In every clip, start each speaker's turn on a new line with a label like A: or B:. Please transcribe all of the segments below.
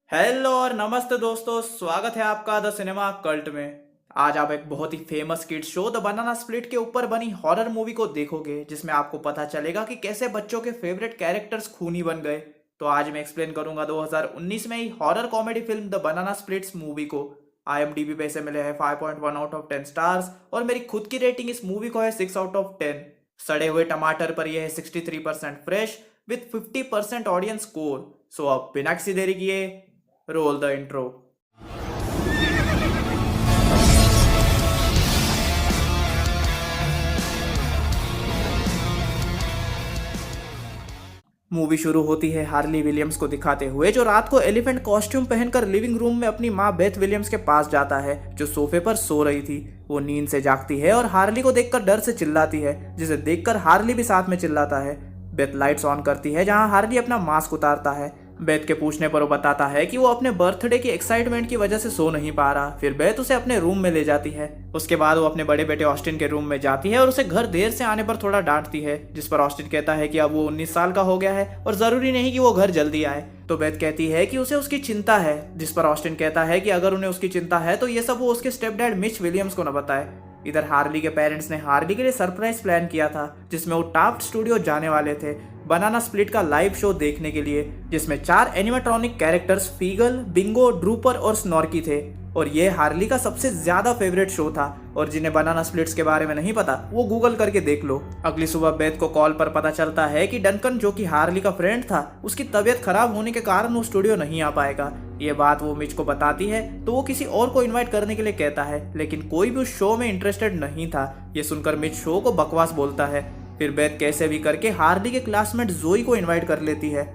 A: Hello और नमस्ते दोस्तों, स्वागत है आपका द सिनेमा कल्ट में। आज आप एक बहुत ही famous kids show the banana split के ऊपर बनी हॉरर मूवी को देखोगे, जिसमें आपको पता चलेगा कि कैसे बच्चों के फेवरेट कैरेक्टर्स खूनी बन गए। तो आज मैं एक्सप्लेन करूंगा 2019 में ही horror comedy film the banana splits movie को। IMDb पे इसे मिले हैं 5.1 आउट ऑफ 10 स्टार्स और मेरी खुद की रेटिंग इस मूवी को है 6 आउट ऑफ 10। सड़े हुए टमाटर पर यह है 63% फ्रेश विथ 50% ऑडियंस स्कोर। सो अब बिना किसी देरी किए रोल द इंट्रो। मूवी शुरू होती है हार्ली विलियम्स को दिखाते हुए, जो रात को एलिफेंट कॉस्ट्यूम पहनकर लिविंग रूम में अपनी माँ बेथ विलियम्स के पास जाता है, जो सोफे पर सो रही थी। वो नींद से जागती है और हार्ली को देखकर डर से चिल्लाती है, जिसे देखकर हार्ली भी साथ में चिल्लाता है। बेथ लाइट्स ऑन करती है, जहां हार्ली अपना मास्क उतारता है। बेथ के पूछने पर वो बताता है कि वो अपने बर्थडे की एक्साइटमेंट की वजह से सो नहीं पा रहा। फिर बेथ उसे अपने रूम में ले जाती है। उसके बाद वो अपने बड़े बेटे ऑस्टिन के रूम में जाती है और उसे घर देर से आने पर थोड़ा डांटती है, जिस पर ऑस्टिन कहता है कि अब वो 19 साल का हो गया है और जरूरी नहीं कि वो घर जल्दी आए। तो बेथ कहती है कि उसे उसकी चिंता है, जिस पर ऑस्टिन कहता है कि अगर उन्हें उसकी चिंता है तो ये सब वो उसके स्टेप डैड मिच विलियम्स को न बताए। इधर हार्ली के पेरेंट्स ने हार्ली के लिए सरप्राइज प्लान किया था, जिसमें वो टाफ्ट स्टूडियो जाने वाले थे बनाना स्प्लिट का लाइव शो देखने के लिए, जिसमें 4 एनिमेट्रॉनिक कैरेक्टर्स फीगल, बिंगो, ड्रूपर और स्नॉर्की थे। और ये हार्ली का सबसे ज्यादा फेवरेट शो था। और जिन्हें बनाना स्प्लिट्स के बारे में नहीं पता वो गूगल करके देख लो। अगली सुबह बेथ को कॉल पर पता चलता है कि डंकन, जो कि हार्ली का फ्रेंड था, उसकी तबीयत खराब होने के कारण वो स्टूडियो नहीं आ पाएगा। ये बात वो मिच को बताती है तो वो किसी और को इनवाइट करने के लिए कहता है, लेकिन कोई भी उस शो में इंटरेस्टेड नहीं था। ये सुनकर मिच शो को बकवास बोलता है। फिर बेथ कैसे भी करके हार्ली के क्लासमेट जोई को इनवाइट कर लेती है।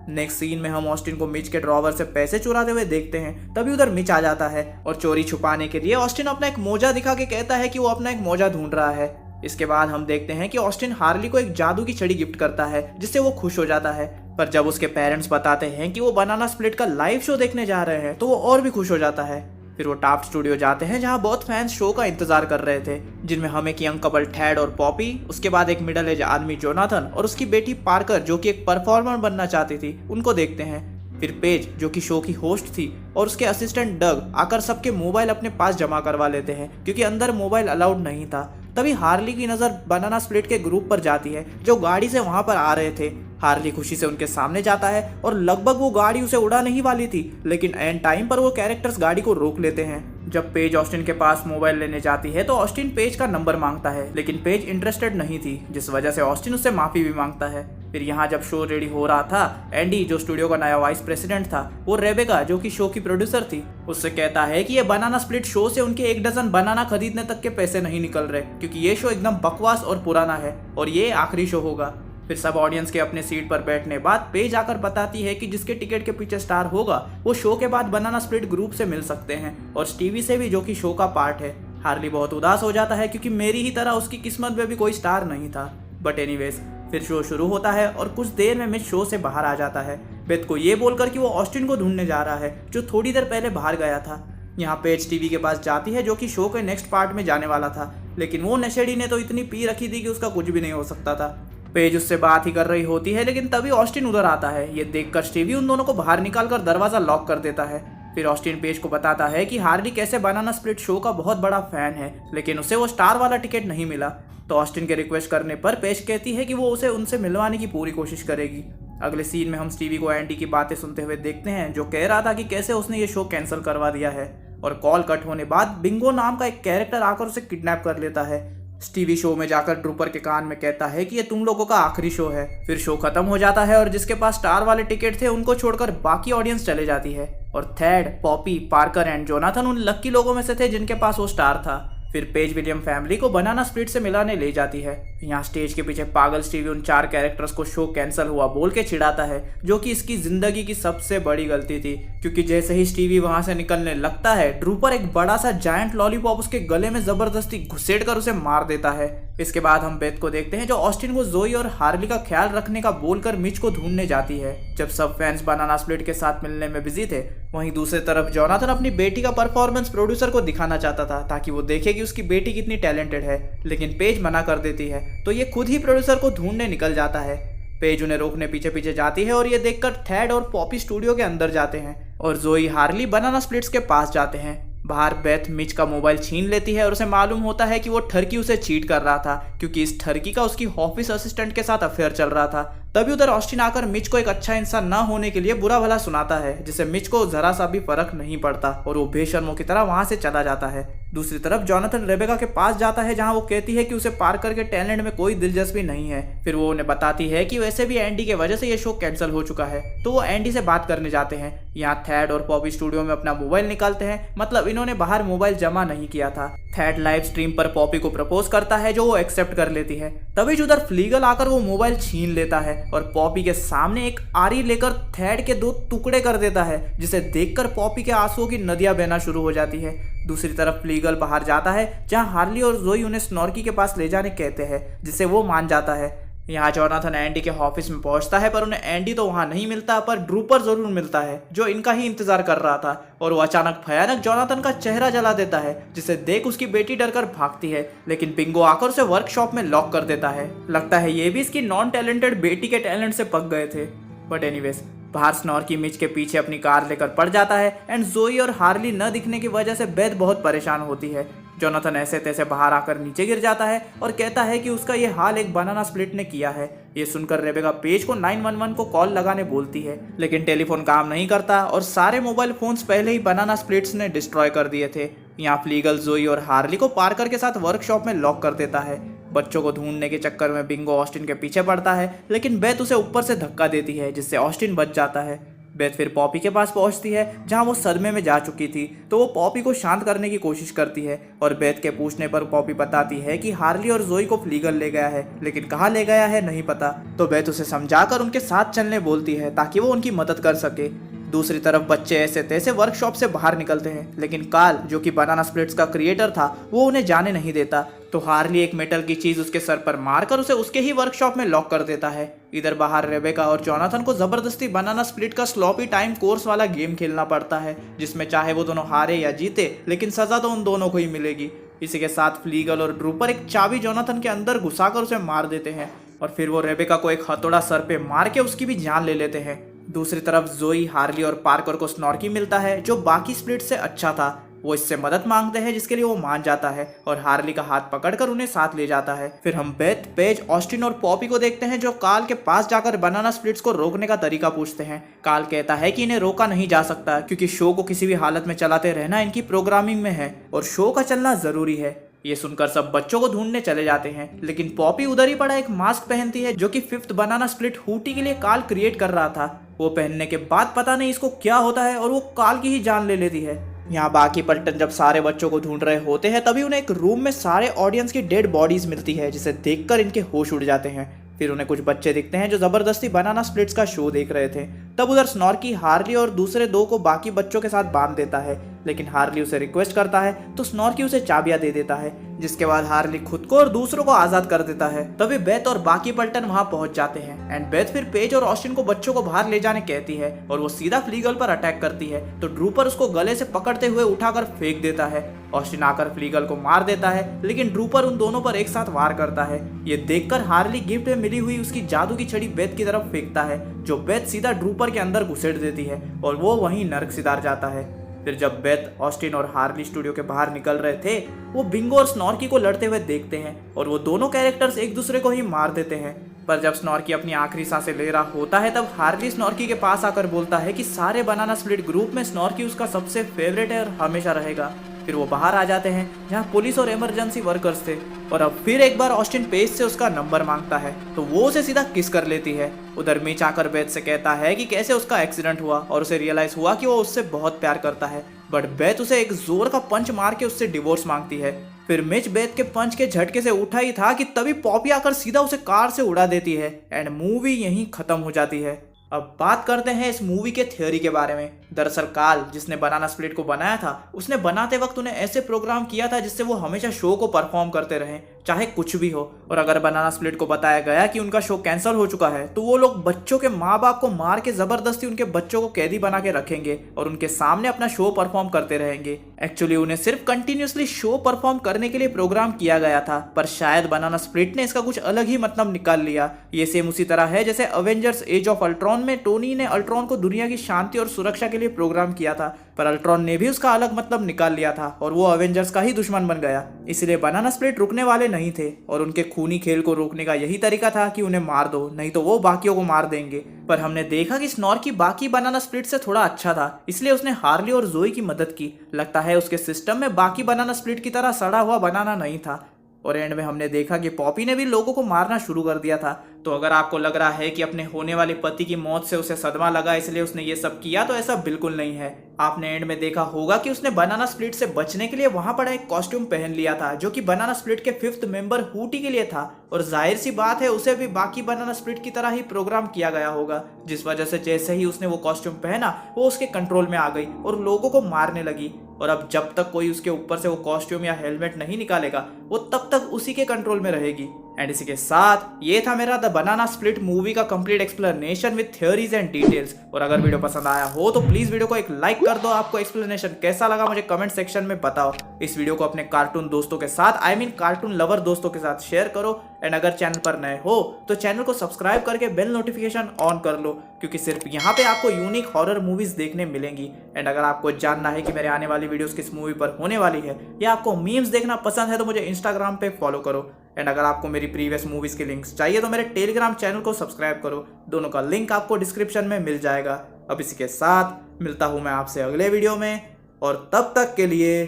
A: नेक्स्ट सीन में हम ऑस्टिन को मिच के ड्रॉवर से पैसे चुराते हुए देखते हैं। तभी उधर मिच आ जाता है और चोरी छुपाने के लिए ऑस्टिन अपना एक मोजा दिखा के कहता है कि वो अपना एक मोजा ढूंढ रहा है। इसके बाद हम देखते हैं कि ऑस्टिन हार्ली को एक जादू की छड़ी गिफ्ट करता है, जिससे वो खुश हो जाता है। पर जब उसके पेरेंट्स बताते हैं कि वो बनाना स्प्लिट का लाइव शो देखने जा रहे हैं तो वो और भी खुश हो जाता है। फिर वो टाफ्ट स्टूडियो जाते हैं, जहां बहुत फैंस शो का इंतजार कर रहे थे, जिनमें हम एक यंग कपल थैड और पॉपी, उसके बाद एक मिडिल एज आदमी जोनाथन और उसकी बेटी पार्कर, जो कि एक परफॉर्मर बनना चाहती थी, उनको देखते हैं। फिर पेज, जो कि शो की होस्ट थी, और उसके असिस्टेंट डग आकर सबके मोबाइल अपने पास जमा करवा लेते हैं, क्योंकि अंदर मोबाइल अलाउड नहीं था। तभी हार्ली की नजर बनाना स्प्लिट के ग्रुप पर जाती है, जो गाड़ी से वहां पर आ रहे थे। हार्ली खुशी से उनके सामने जाता है और लगभग वो गाड़ी उसे उड़ा नहीं वाली थी, लेकिन एंड टाइम पर वो कैरेक्टर्स गाड़ी को रोक लेते हैं। जब पेज ऑस्टिन के पास मोबाइल लेने जाती है तो ऑस्टिन पेज का नंबर मांगता है, लेकिन पेज इंटरेस्टेड नहीं थी, जिस वजह से ऑस्टिन उससे माफी भी मांगता है। फिर यहाँ जब शो रेडी हो रहा था, एंडी, जो स्टूडियो का नया वाइस प्रेसिडेंट था, वो रेबेका, जो कि शो की प्रोड्यूसर थी, उससे कहता है कि ये बनाना स्प्लिट शो से उनके 1 डजन बनाना खरीदने तक के पैसे नहीं निकल रहे, क्योंकि ये शो एकदम बकवास और पुराना है और ये आखिरी शो होगा। फिर सब ऑडियंस के अपने सीट पर बैठने बाद पेज आकर बताती है कि जिसके टिकट के पीछे स्टार होगा वो शो के बाद बनाना स्प्लिट ग्रुप से मिल सकते हैं, और स्टीवी से भी, जो कि शो का पार्ट है। हार्ली बहुत उदास हो जाता है, क्योंकि मेरी ही तरह उसकी किस्मत में भी कोई स्टार नहीं था। बट एनीवेज, फिर शो शुरू होता है और कुछ देर में मिच शो से बाहर आ जाता है, बेथ को ये बोलकर कि वो ऑस्टिन को ढूंढने जा रहा है, जो थोड़ी देर पहले बाहर गया था। यहाँ पेज टीवी के पास जाती है, जो कि शो के नेक्स्ट पार्ट में जाने वाला था, लेकिन वो नशेड़ी ने तो इतनी पी रखी थी कि उसका कुछ भी नहीं हो सकता था। पेज उससे बात ही कर रही होती है, लेकिन तभी ऑस्टिन उधर आता है। ये देखकर स्टीवी उन दोनों को बाहर निकालकर दरवाजा लॉक कर देता है। फिर ऑस्टिन पेज को बताता है कि हार्ली कैसे बनाना स्प्लिट शो का बहुत बड़ा फैन है, लेकिन उसे वो स्टार वाला टिकट नहीं मिला। तो ऑस्टिन के रिक्वेस्ट करने पर पेज कहती है कि वो उसे उनसे मिलवाने की पूरी कोशिश करेगी। अगले सीन में हम स्टीवी को एंडी की बातें सुनते हुए देखते हैं, जो कह रहा था कि कैसे उसने ये शो कैंसिल करवा दिया है। और कॉल कट होने बाद बिंगो नाम का एक कैरेक्टर आकर उसे किडनैप कर लेता है। स्टीवी शो में जाकर ट्रूपर के कान में कहता है कि ये तुम लोगों का आखिरी शो है। फिर शो खत्म हो जाता है और जिसके पास स्टार वाले टिकट थे उनको छोड़कर बाकी ऑडियंस चले जाती है, और Thad, Poppy, Parker and Jonathan उन लक्की लोगों में से थे जिनके पास वो स्टार था। फिर पेज विलियम फैमिली को बनाना स्प्लिट से मिलाने ले जाती है। यहाँ स्टेज के पीछे पागल स्टीवी उन 4 कैरेक्टर्स को शो कैंसिल हुआ बोल के चिढ़ाता है, जो कि इसकी जिंदगी की सबसे बड़ी गलती थी, क्योंकि जैसे ही स्टीवी वहां से निकलने लगता है, ड्रूपर एक बड़ा सा जायंट लॉलीपॉप उसके गले में जबरदस्ती घुसेड़ कर उसे मार देता है। इसके बाद हम बेथ को देखते हैं, जो ऑस्टिन को जोई और हार्ली का ख्याल रखने का बोलकर मिच को ढूंढने जाती है। जब सब फैंस बनाना स्प्लिट के साथ मिलने में बिजी थे, वहीं दूसरी तरफ जोनाथन अपनी बेटी का परफॉर्मेंस प्रोड्यूसर को दिखाना चाहता था, ताकि वो देखे कि उसकी बेटी कितनी टैलेंटेड है, लेकिन पेज मना कर देती है। तो ये खुद ही प्रोड्यूसर को ढूंढने निकल जाता है। पेज उन्हें रोकने पीछे पीछे जाती है और ये देखकर थैड और पॉपी स्टूडियो के अंदर जाते हैं। और जोई हार्ली बनाना स्प्लिट्स के पास जाते हैं। बाहर बेथ मिच का मोबाइल छीन लेती है और उसे मालूम होता है कि वो ठरकी उसे चीट कर रहा था, क्योंकि इस ठरकी का उसकी ऑफिस असिस्टेंट के साथ अफेयर चल रहा था। तभी उधर ऑस्टिन आकर मिच को एक अच्छा इंसान ना होने के लिए बुरा भला सुनाता है, जिससे मिच को जरा सा भी फर्क नहीं पड़ता और वो बेशर्मों की तरह वहां से चला जाता है। दूसरी तरफ जोनाथन रेबेका के पास जाता है, जहां वो कहती है कि उसे पार्कर के टैलेंट में कोई दिलचस्पी नहीं है। फिर वो उन्हें बताती है कि वैसे भी एंडी के वजह से ये शो कैंसिल हो चुका है, तो वो एंडी से बात करने जाते हैं। यहाँ थैड और पॉपी स्टूडियो में अपना मोबाइल निकालते हैं, मतलब इन्होंने बाहर मोबाइल जमा नहीं किया था। थैड लाइव स्ट्रीम पर पॉपी को प्रपोज करता है, जो वो एक्सेप्ट कर लेती है। तभी उधर फ्लीगल आकर वो मोबाइल छीन लेता है और पॉपी के सामने एक आरी लेकर थैड के 2 टुकड़े कर देता है, जिसे देखकर पॉपी के आंसुओं की नदियां बहना शुरू हो जाती है। दूसरी तरफ फ्लीगल बाहर जाता है, जहां हार्ली और जोई उन्हें स्नॉर्की के पास ले जाने कहते हैं, जिसे वो मान जाता है। यहाँ जोनाथन एंडी के ऑफिस में पहुंचता है, पर उन्हें एंडी तो वहां नहीं मिलता, पर ड्रूपर जरूर मिलता है, जो इनका ही इंतजार कर रहा था। और वो अचानक भयानक जोनाथन का चेहरा जला देता है, जिसे देख उसकी बेटी डरकर भागती है, लेकिन बिंगो आकर उसे वर्कशॉप में लॉक कर देता है। लगता है ये भी इसकी नॉन टैलेंटेड बेटी के टैलेंट से पक गए थे। बट एनीवेज, बाहर स्नॉर्की मिच के पीछे अपनी कार लेकर पड़ जाता है एंड जोई और हार्ली न दिखने की वजह से बेथ बहुत परेशान होती है। जोनाथन ऐसे तैसे बाहर आकर नीचे गिर जाता है और कहता है कि उसका ये हाल एक बनाना स्प्लिट ने किया है। ये सुनकर रेबेका पेज को 911 को कॉल लगाने बोलती है, लेकिन टेलीफोन काम नहीं करता और सारे मोबाइल फोन्स पहले ही बनाना स्प्लिट्स ने डिस्ट्रॉय कर दिए थे। यहाँ फ्लीगल जोई और हार्ली को पार्कर के साथ वर्कशॉप में लॉक कर देता है। बच्चों को ढूंढने के चक्कर में बिंगो ऑस्टिन के पीछे पड़ता है, लेकिन बेथ उसे ऊपर से धक्का देती है, जिससे ऑस्टिन बच जाता है। बेथ फिर पॉपी के पास पहुंचती है, जहां वो सदमे में जा चुकी थी, तो वो पॉपी को शांत करने की कोशिश करती है और बेथ के पूछने पर पॉपी बताती है कि हार्ली और जोई को फ्लीगल ले गया है, लेकिन कहाँ ले गया है नहीं पता। तो बेथ उसे समझाकर उनके साथ चलने बोलती है, ताकि वो उनकी मदद कर सके। दूसरी तरफ बच्चे ऐसे तैसे वर्कशॉप से बाहर निकलते हैं, लेकिन कार्ल, जो कि बनाना स्प्लिट्स का क्रिएटर था, वो उन्हें जाने नहीं देता। तो हार्ली एक मेटल की चीज उसके सर पर मारकर उसे उसके ही वर्कशॉप में लॉक कर देता है। इधर बाहर रेबेका और जोनाथन को जबरदस्ती बनाना स्प्लिट का स्लॉपी टाइम कोर्स वाला गेम खेलना पड़ता है, जिसमें चाहे वो दोनों हारे या जीते, लेकिन सजा तो उन दोनों को ही मिलेगी। इसी के साथ फ्लीगल और ड्रूपर एक चाबी जोनाथन के अंदर घुसाकर उसे मार देते हैं और फिर वो रेबेका को एक हथौड़ा सर पे मार के उसकी भी जान ले लेते हैं। दूसरी तरफ जोई, हार्ली और पार्कर को स्नॉर्की मिलता है, जो बाकी स्प्लिट से अच्छा था। वो इससे मदद मांगते हैं, जिसके लिए वो मान जाता है और हार्ली का हाथ पकड़कर उन्हें साथ ले जाता है। फिर हम बेथ, पेज, ऑस्टिन और पॉपी को देखते हैं, जो कार्ल के पास जाकर बनाना स्प्लिट्स को रोकने का तरीका पूछते हैं। कार्ल कहता है कि इन्हें रोका नहीं जा सकता, क्योंकि शो को किसी भी हालत में चलाते रहना इनकी प्रोग्रामिंग में है और शो का चलना जरूरी है। ये सुनकर सब बच्चों को ढूंढने चले जाते हैं, लेकिन पॉपी उधर ही पड़ा एक मास्क पहनती है, जो कि 5th बनाना स्प्लिट हूटी के लिए कार्ल क्रिएट कर रहा था। वो पहनने के बाद पता नहीं इसको क्या होता है और वो कार्ल की ही जान ले लेती है। यहाँ बाकी पलटन जब सारे बच्चों को ढूंढ रहे होते हैं, तभी उन्हें एक रूम में सारे ऑडियंस की डेड बॉडीज मिलती है, जिसे देखकर इनके होश उड़ जाते हैं। फिर उन्हें कुछ बच्चे दिखते हैं जो जबरदस्ती बनाना स्प्लिट्स का शो देख रहे थे। तब उधर स्नॉर्की हार्ली और दूसरे 2 को बाकी बच्चों के साथ बांध देता है, लेकिन हार्ली उसे रिक्वेस्ट करता है तो स्नॉर्की उसे चाबियां दे देता है, जिसके बाद हार्ली खुद को और दूसरों को आजाद कर देता है। तभी बेथ और बाकी पलटन वहां पहुंच जाते हैं एंड बेथ फिर पेज और ऑस्टिन को बच्चों को बाहर ले जाने कहती है और वो सीधा फ्लीगल पर अटैक करती है, तो ड्रूपर उसको गले से पकड़ते हुए उठाकर फेंक देता है। ऑस्टिन आकर फ्लीगल को मार देता है, लेकिन ड्रूपर उन दोनों पर एक साथ वार करता है। ये देखकर हार्ली गिफ्ट में मिली हुई उसकी जादू की छड़ी बेथ की तरफ फेंकता है, जो बेथ सीधा ड्रूपर के अंदर घुसेड़ देती है और वो वहीं नर्क सिधार जाता है। फिर जब बेथ, ऑस्टिन और हार्ली स्टूडियो के बाहर निकल रहे थे, वो बिंगो और स्नॉर्की को लड़ते हुए देखते हैं और वो दोनों कैरेक्टर्स एक दूसरे को ही मार देते हैं। पर जब स्नॉर्की अपनी आखिरी सांसें ले रहा होता है, तब हार्ली स्नॉर्की के पास आकर बोलता है कि सारे बनाना स्प्लिट ग्रुप में स्नॉर्की उसका सबसे फेवरेट है और हमेशा रहेगा। फिर वो बाहर आ जाते हैं, जहाँ पुलिस और इमरजेंसी वर्कर्स थे, और अब फिर एक बार ऑस्टिन पेज से उसका नंबर मांगता है, तो वो उसे सीधा किस कर लेती है। उधर मिच आकर बेथ से कहता है कि कैसे उसका एक्सीडेंट हुआ और उसे रियलाइज हुआ कि वो उससे बहुत प्यार करता है, बट बेथ उसे एक जोर का पंच मार के उससे डिवोर्स मांगती है। फिर मिच बेथ के पंच के झटके से उठा ही था कि तभी पॉपी आकर सीधा उसे कार से उड़ा देती है एंड मूवी यहीं खत्म हो जाती है। अब बात करते हैं इस मूवी के थ्योरी के बारे में। दरअसल कार्ल, जिसने बनाना स्प्लिट को बनाया था, उसने बनाते वक्त उन्हें ऐसे प्रोग्राम किया था जिससे वो हमेशा शो को परफॉर्म करते रहें, चाहे कुछ भी हो। और अगर बनाना स्प्लिट को बताया गया कि उनका शो कैंसिल हो चुका है, तो वो लोग बच्चों के माँ बाप को मार के जबरदस्ती उनके बच्चों को कैदी बना के रखेंगे और उनके सामने अपना शो परफॉर्म करते रहेंगे। एक्चुअली उन्हें सिर्फ कंटिन्यूसली शो परफॉर्म करने के लिए प्रोग्राम किया गया था, पर शायद बनाना स्प्लिट ने इसका कुछ अलग ही मतलब निकाल लिया। ये सेम उसी तरह है जैसे अवेंजर्स एज ऑफ अल्ट्रॉन में टोनी ने अल्ट्रॉन को दुनिया की शांति और सुरक्षा के लिए प्रोग्राम किया था, पर अल्ट्रॉन ने भी उसका अलग मतलब निकाल लिया था और वो अवेंजर्स का ही दुश्मन बन गया। इसलिए बनाना स्प्लिट रुकने वाले नहीं थे और उनके खूनी खेल को रोकने का यही तरीका था कि उन्हें मार दो, नहीं तो वो बाकियों को मार देंगे। पर हमने देखा कि स्नॉर्की बाकी बनाना स्प्लिट से थोड़ा अच्छा था, इसलिए उसने हार्ली और जोई की मदद की। लगता है उसके सिस्टम में बाकी बनाना स्प्लिट की तरह सड़ा हुआ बनाना नहीं था। और एंड में हमने देखा कि पॉपी ने भी लोगों को मारना शुरू कर दिया था। तो अगर आपको लग रहा है कि अपने होने वाले पति की मौत से उसे सदमा लगा इसलिए उसने ये सब किया, तो ऐसा बिल्कुल नहीं है। आपने एंड में देखा होगा कि उसने बनाना स्प्लिट से बचने के लिए वहां पड़ा एक कॉस्ट्यूम पहन लिया था, जो कि बनाना स्प्लिट के 5th मेंबर हूटी के लिए था। और जाहिर सी बात है उसे भी बाकी बनाना स्प्लिट की तरह ही प्रोग्राम किया गया होगा, जिस वजह से जैसे ही उसने वो कॉस्ट्यूम पहना वो उसके कंट्रोल में आ गई और लोगों को मारने लगी। और अब जब तक कोई उसके ऊपर से वो कॉस्ट्यूम या हेलमेट नहीं निकालेगा वो तब तक उसी के कंट्रोल में रहेगी। एंड इसी के साथ ये था मेरा द बनाना स्प्लिट मूवी का complete explanation with theories and details. और अगर वीडियो पसंद आया हो तो प्लीज वीडियो को एक लाइक कर दो। आपको एक्सप्लेनेशन कैसा लगा मुझे कमेंट सेक्शन में बताओ। इस वीडियो को अपने कार्टून दोस्तों के साथ कार्टून लवर दोस्तों के साथ शेयर करो। एंड अगर चैनल पर नए हो तो चैनल को सब्सक्राइब करके बेल नोटिफिकेशन ऑन कर लो, क्योंकि सिर्फ यहाँ पे आपको यूनिक हॉरर मूवीज देखने मिलेंगी। एंड अगर आपको जानना है कि मेरे आने वाली वीडियोस किस मूवी पर होने वाली है या आपको मीम्स देखना पसंद है तो मुझे इंस्टाग्राम पे फॉलो करो। एंड अगर आपको मेरी प्रीवियस मूवीज के लिंक्स चाहिए तो मेरे टेलीग्राम चैनल को सब्सक्राइब करो। दोनों का लिंक आपको डिस्क्रिप्शन में मिल जाएगा। अब इसी के साथ मिलता हूँ मैं आपसे अगले वीडियो में, और तब तक के लिए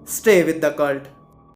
A: स्टे विद द कल्ट।